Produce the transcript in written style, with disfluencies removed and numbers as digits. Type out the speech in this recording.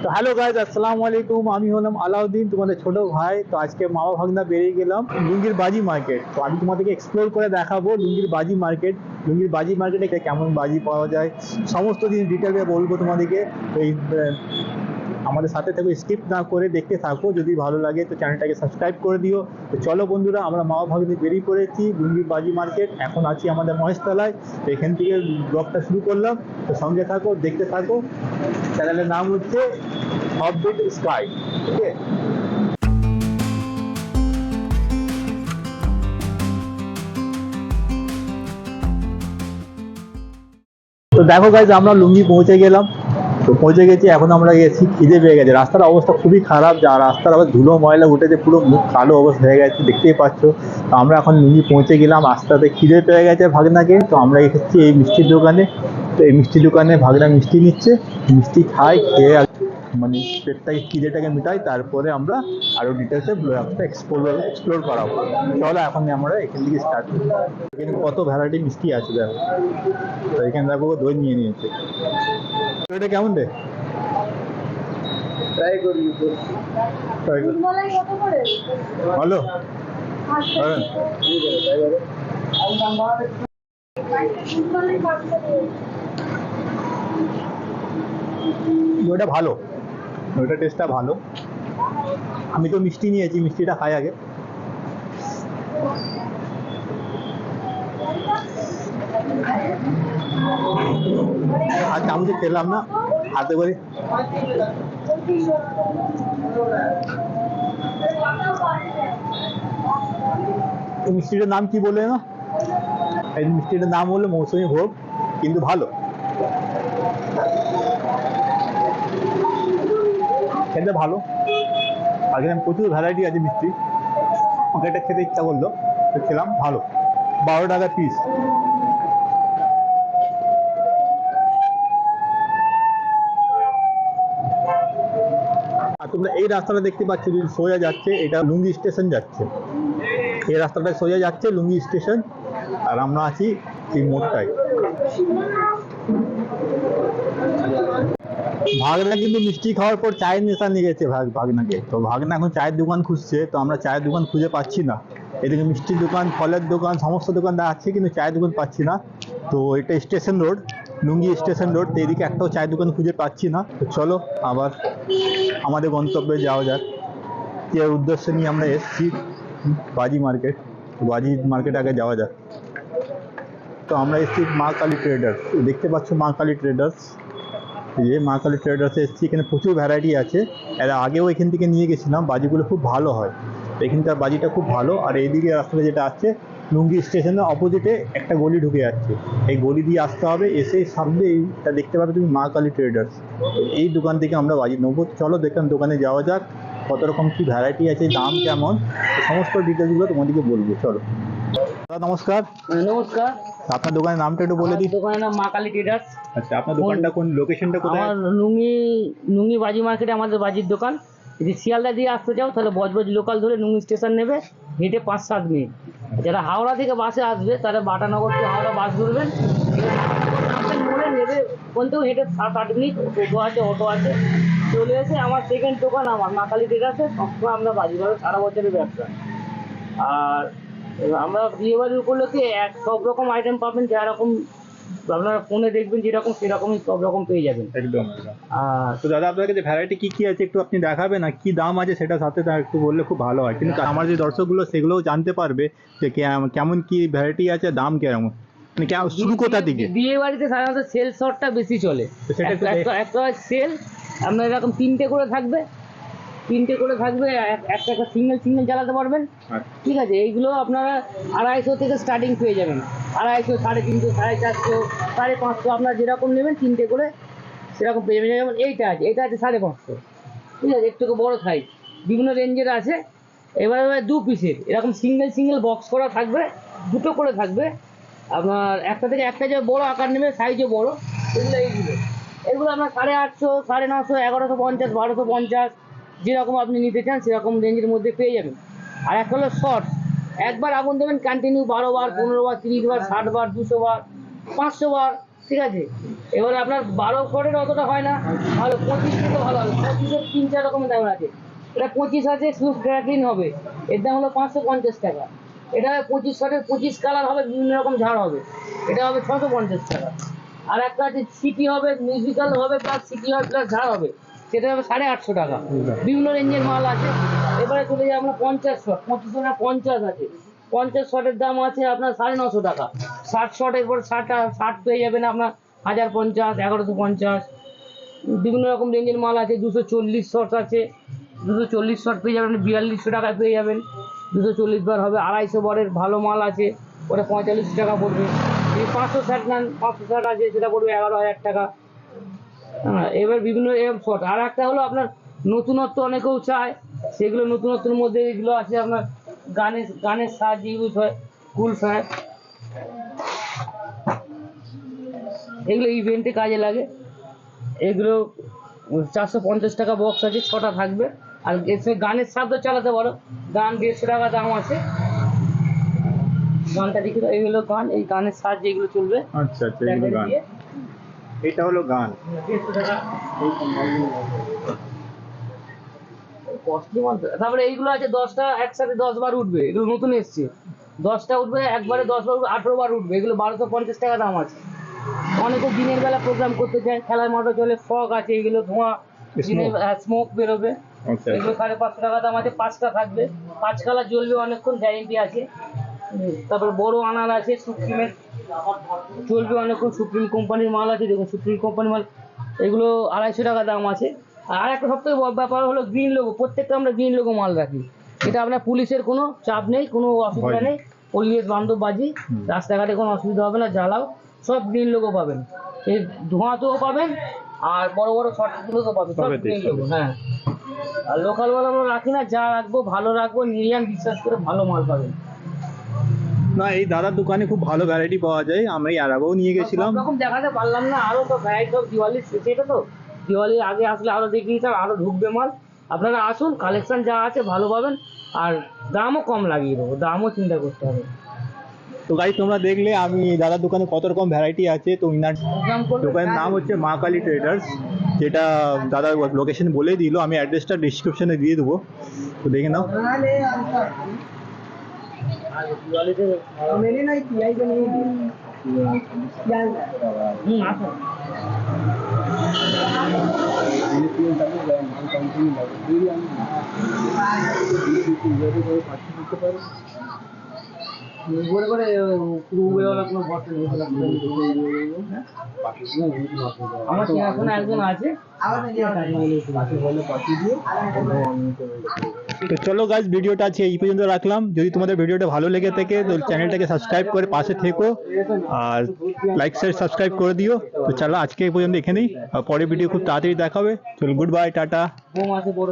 তো hello guys, আসসালামু আলাইকুম। আমি হলাম আলাউদ্দিন, তোমাদের ছোট ভাই। তো আজকে মামা ভাগনা বেরিয়ে গেলাম লুঙ্গির বাজি মার্কেট। তো আমি তোমাদেরকে এক্সপ্লোর করে দেখাবো লুঙ্গির বাজি মার্কেট। লুঙ্গির বাজি মার্কেটে কেমন বাজি পাওয়া যায় সমস্ত জিনিস ডিটেলে বলবো তোমাদেরকে। তো এই আমাদের সাথে থাকো, স্কিপ না করে দেখতে থাকো। যদি ভালো লাগে তো চ্যানেলটাকে সাবস্ক্রাইব করে দিও। তো চলো বন্ধুরা, আমরা মামা ভাগনে বেরিয়ে পড়েছি লুঙ্গির বাজি মার্কেট। এখন আছি আমাদের মহেশতলায়। তো এখান থেকে ব্লগটা শুরু করলাম। তো সঙ্গে থাকো, দেখতে থাকো। চ্যানেলের নাম হচ্ছে অফবিট স্কাই। ঠিক আছে, তো দেখো গাইজ, আমরা লুঙ্গি পৌঁছে গেলাম। তো পৌঁছে গেছি, এখন আমরা গেছি, খিদে পেয়ে গেছে। রাস্তার অবস্থা খুবই খারাপ, যা রাস্তার আবার ধুলো ময়লা উঠেছে, পুরো মুখ কালো অবস্থা হয়ে গেছে, দেখতেই পাচ্ছ। তো আমরা এখন লুঙ্গি পৌঁছে গেলাম, আস্তে আস্তে খিদে পেয়ে গেছে ভাগনাকে। তো আমরা এসেছি এই মিষ্টির দোকানে। তো এই মিষ্টির দোকানে ভাগনা মিষ্টি নিচ্ছে, মিষ্টি খাই, খেয়ে মানে পেটটাকে খিদেটাকে মিটাই, তারপরে আমরা আরো ডিটেলসে এক্সপ্লোর করাবো। চলো এখন আমরা এখান থেকে স্টার্ট করি। এখানে কত ভ্যারাইটি মিষ্টি আছে দেখো। তো এখানে দেখো দই নিয়ে নিয়েছে। এটা কেমন রে? ট্রাই করি। Try কর। ভালো। হ্যাঁ। ওটা ভালো, ওটা টেস্টটা ভালো। আমি তো মিষ্টি নিয়েছি, মিষ্টিটা খাই আগে। আর চামচে খেলাম না, হাতে করে। এই মিষ্টিটার নাম কি বলে না? এই মিষ্টিটার নাম হলো মৌসুমী ভোগ, কিন্তু ভালো খেতে, ভালো। আর এখানে প্রচুর ভ্যারাইটি আছে মিষ্টি। আমাকে এটা খেতে ইচ্ছা করলো, তো খেলাম, ভালো। 12 টাকা পিস। আর তোমরা এই রাস্তাটা দেখতে পাচ্ছ, যদি সোজা যাচ্ছে, এটা লুঙ্গি স্টেশন যাচ্ছে। এই রাস্তাটা সোজা যাচ্ছে লুঙ্গি স্টেশন, আর আমরা আছি এই মোড়টায়। ভাগনা কিন্তু মিষ্টি খাওয়ার পর চায়ের নেশা নিয়ে গেছে ভাগনাকে। তো ভাগনা এখন চায়ের দোকান খুঁজছে, তো আমরা চায়ের দোকান খুঁজে পাচ্ছি না। এদিকে মিষ্টির দোকান, ফলের দোকান, সমস্ত দোকান আছে, কিন্তু চায়ের দোকান পাচ্ছি না। তো এটা স্টেশন রোড, লুঙ্গি স্টেশন রোড। তো এদিকে একটাও চায়ের দোকান খুঁজে পাচ্ছি না। তো চলো আবার আমাদের গন্তব্যে যাওয়া যাক। যে উদ্দেশ্য নিয়ে আমরা এসেছি বাজি মার্কেট, বাজি মার্কেট আগে যাওয়া যাক। তো আমরা এসেছি মা কালী ট্রেডার্স, দেখতে পাচ্ছ মা কালী ট্রেডার্স। এই মা কালী ট্রেডার্সে এসেছি, এখানে প্রচুর ভ্যারাইটি আছে। এর আগেও এখান থেকে নিয়ে গেছিলাম, বাজিগুলো খুব ভালো হয়। এখানকার বাজিটা খুব ভালো। আর এইদিকে রাস্তাটা যেটা আছে, লুঙ্গি স্টেশনের অপোজিটে একটা গলি ঢুকে যাচ্ছে, এই গলি দিয়ে আসতে হবে। এসে সামনে এইটা দেখতে পাবে তুমি, মা কালী ট্রেডার্স। এই দোকান থেকে আমরা বাজি নেবো। চলো দেখলাম, দোকানে যাওয়া যাক, কত রকম কি ভ্যারাইটি আছে, দাম কেমন, সমস্ত ডিটেলসগুলো তোমাদেরকে বলবো। চলো। দাদা নমস্কার। নমস্কার। আপনার দোকানের নামটা একটু বলে দিন। দোকানের নাম মা কালী ট্রেডার্স। আচ্ছা, আপনার দোকানটা কোন লোকেশনটা কোথায়? আমার লুঙ্গি বাজি মার্কেটে আমাদের বাজির দোকান। যদি শিয়ালদা দিয়ে আসতে চাও তাহলে বজবজ লোকাল ধরে লুঙ্গি স্টেশন নেবে, হেঁটে 5-7 মিনিট। যারা হাওড়া থেকে বাসে আসবে তারা বাটানগর থেকে হাওড়া বাস ধরবেন, মোড়ে নেবে, বলতেও হেঁটে 7-8 মিনিট। টোটো আছে, অটো আছে, চলে এসে আমার সেকেন্ড দোকান আমার মা কালী ট্রেডার্সে। সবসময় আমরা বাজি ভাবে সারা বছরের ব্যবসা। আর আমরা বিয়েবাড়ির উপলক্ষে সব রকম আইটেম পাবেন, যেরকম আপনারা ফোনে দেখবেন যেরকম সেরকমই সব রকম পেয়ে যাবেন। একদম। আর তো দাদা, আপনার কাছে ভ্যারাইটি কি কি আছে একটু আপনি দেখাবেন না? কি দাম আছে সেটা সাথে একটু বললে খুব ভালো হয়, কিন্তু আমার যে দর্শকগুলো সেগুলোও জানতে পারবে যে কেমন কি ভ্যারাইটি আছে, দাম কেমন, মানে শুরু কোথা থেকে। বিয়ে বাড়িতে সাধারণত সেল শটটা বেশি চলে। তো সেটা একটু একটা সেল আপনার এরকম তিনটে করে থাকবে, একটা সিঙ্গেল জ্বালাতে পারবেন। ঠিক আছে, এইগুলো আপনারা 250 থেকে স্টার্টিং পেয়ে যাবেন। 250, 350, 450, 550, আপনারা যেরকম নেবেন তিনটে করে সেরকম পেয়ে যাবেন। যেমন এইটা আছে 550। ঠিক আছে, একটু বড় সাইজ, বিভিন্ন রেঞ্জের আছে। এবারে 2 পিসের এরকম সিঙ্গেল বক্স করা থাকবে, দুটো করে থাকবে। আপনার একটা থেকে একটা যে বড় আকার নেবে, সাইজও বড়, এগুলো আপনার 850, 950, 1150, 1250, যেরকম আপনি নিতে চান সেরকম রেঞ্জের মধ্যে পেয়ে যাবেন। আর একটা হলো শর্ট, একবার আগুন দেবেন কন্টিনিউ 12 বার, 15 বার, 30 বার, 60 বার, 200 বার, 500 বার। ঠিক আছে, এবার আপনার 12 শটের অতটা হয় না, ভালো 25 থেকে ভালো হবে। 3-4 রকমের দাম আছে। এটা 25 আছে, শুধু ক্র্যাকলিন হবে, এর দাম হলো 550 টাকা। এটা 25 শটের 25 কালার হবে, বিভিন্ন রকম ঝাড় হবে, এটা হবে 650 টাকা। আর একটা আছে সিটি হবে, মিউজিক্যাল হবে প্লাস সিটি হবে প্লাস ঝাড় হবে, সেটা হবে 850 টাকা। বিভিন্ন রেঞ্জের মাল আছে। এবারে চলে যাই আমরা 50 শট, 25 না 50 আছে। 50 শটের দাম আছে আপনার 950 টাকা। 60 শট, এরপর 60 পেয়ে যাবেন আপনার 1050, 1150। বিভিন্ন রকম রেঞ্জের মাল আছে। 240 শট আছে, 240 শট পেয়ে যাবেন 4200 টাকায় পেয়ে যাবেন। 240 বার হবে। 250 বারের ভালো মাল আছে, ওটা 45 টাকা পড়বে। যদি 560 নেন, 560 আছে, সেটা পড়বে 11,000 টাকা। হ্যাঁ, এবার বিভিন্ন এরকম শট। আর একটা হলো আপনার নতুনত্ব অনেকেও চায়, সেগুলো নতুনত্বের মধ্যে এগুলো আছে আপনার গানের সাহায্যে ইউজ হয়, কুল ফায়ার, এগুলো ইভেন্টে কাজে লাগে। এগুলো 450 টাকা বক্স আছে, 6টা থাকবে। আর এসে গানের শব্দ চালাতে পারো, গান 150 টাকা দাম আছে। গানটা দেখি তো, এইগুলো গান, এই গানের সাহায্যে এগুলো চলবে। আচ্ছা আচ্ছা, এগুলো গান, এটা হলো গান। 150 টাকা কস্টলি মাল। তারপরে এইগুলো আছে 10টা একসাথে 10 বার উঠবে, এগুলো নতুন এসছে। 10টা উঠবে একবারে, 10 বার 18 বার উঠবে, এগুলো 1250 টাকা দাম আছে। অনেকে দিনের বেলা প্রোগ্রাম করতে চায়, খেলার মাঠে চলে, ফগ আছে, এগুলো ধোঁয়া, স্মোক বেরোবে, আচ্ছা এগুলো 550 টাকা দাম আছে। 5টা থাকবে, 5 কালার জ্বলবে, অনেকক্ষণ গ্যারেন্টি আছে। তারপর বড় আনার আছে, সুপ্রিমের চলবে অনেকক্ষণ, সুপ্রিম কোম্পানির মাল আছে, দেখুন সুপ্রিম কোম্পানির মাল, এগুলো 250 টাকা দাম আছে। আর একটা সবথেকে বড় ব্যাপার হলো গ্রিন লোগো, প্রত্যেকটা আমরা গ্রিন লোগো মাল রাখি। এটা আপনার পুলিশের কোনো চাপ নেই, কোনো অসুবিধা নেই, পরিবেশ বান্ধব বাজি, রাস্তাঘাটে কোনো অসুবিধা হবে না, জ্বালাও, সব গ্রিন লোগো পাবেন। এই ধোঁয়াতেও পাবেন, আর বড় বড় শর্টগুলোতেও পাবেন, সব গ্রিন লোগো। হ্যাঁ, আর লোকাল মাল আমরা রাখি না, যা রাখবো ভালো রাখবো, নিরিয়ান বিশ্বাস করে ভালো মাল পাবেন। না, এই দাদার দোকানে খুব ভালো ভ্যারাইটি পাওয়া যায়, আমরা এর আগেও নিয়ে গেছিলাম। সব রকম দেখাতে পারলাম না, আরো তো ভ্যারাইটি, সব দিওয়ালির শেষে, এটা তো দিওয়ালির আগে আসলে আরো দেখিয়ে দিতাম, আরো ঢুকবে মাল। আপনারা আসুন, কালেকশন যা আছে ভালো পাবেন, আর দামও কম লাগিয়ে দেবো, দামও চিন্তা করতে হবে। তো গাইস, তোমরা দেখলে আমি দাদার দোকানে কত রকম ভ্যারাইটি আছে। তো ইনার নাম করবে? দোকানের নাম হচ্ছে মা কালী ট্রেডার্স, যেটা দাদা লোকেশন বলে দিল, আমি অ্যাড্রেসটা ডিসক্রিপশনে দিয়ে দেবো, তো দেখে নাও। আর দিওয়ালিতে মেনে নাই পিআই কে নিয়ে আসুন। করে করে পুরো কোনো ভরসা নেই। আমার চেনাশোনা একজন আছে। তো চলো গাইস, ভিডিওটা আছে এই পর্যন্ত রাখলাম। যদি তোমাদের ভিডিওটা ভালো লেগে থাকে তো চ্যানেলটাকে সাবস্ক্রাইব করে পাশে থেকো, আর লাইক শেয়ার সাবস্ক্রাইব করে দিও। তো চলো আজকে এই পর্যন্ত এখানেই, আর পরের ভিডিও খুব তাড়াতাড়ি দেখাবে। চলো, গুড বাই, টাটা। বোম আছে বড়।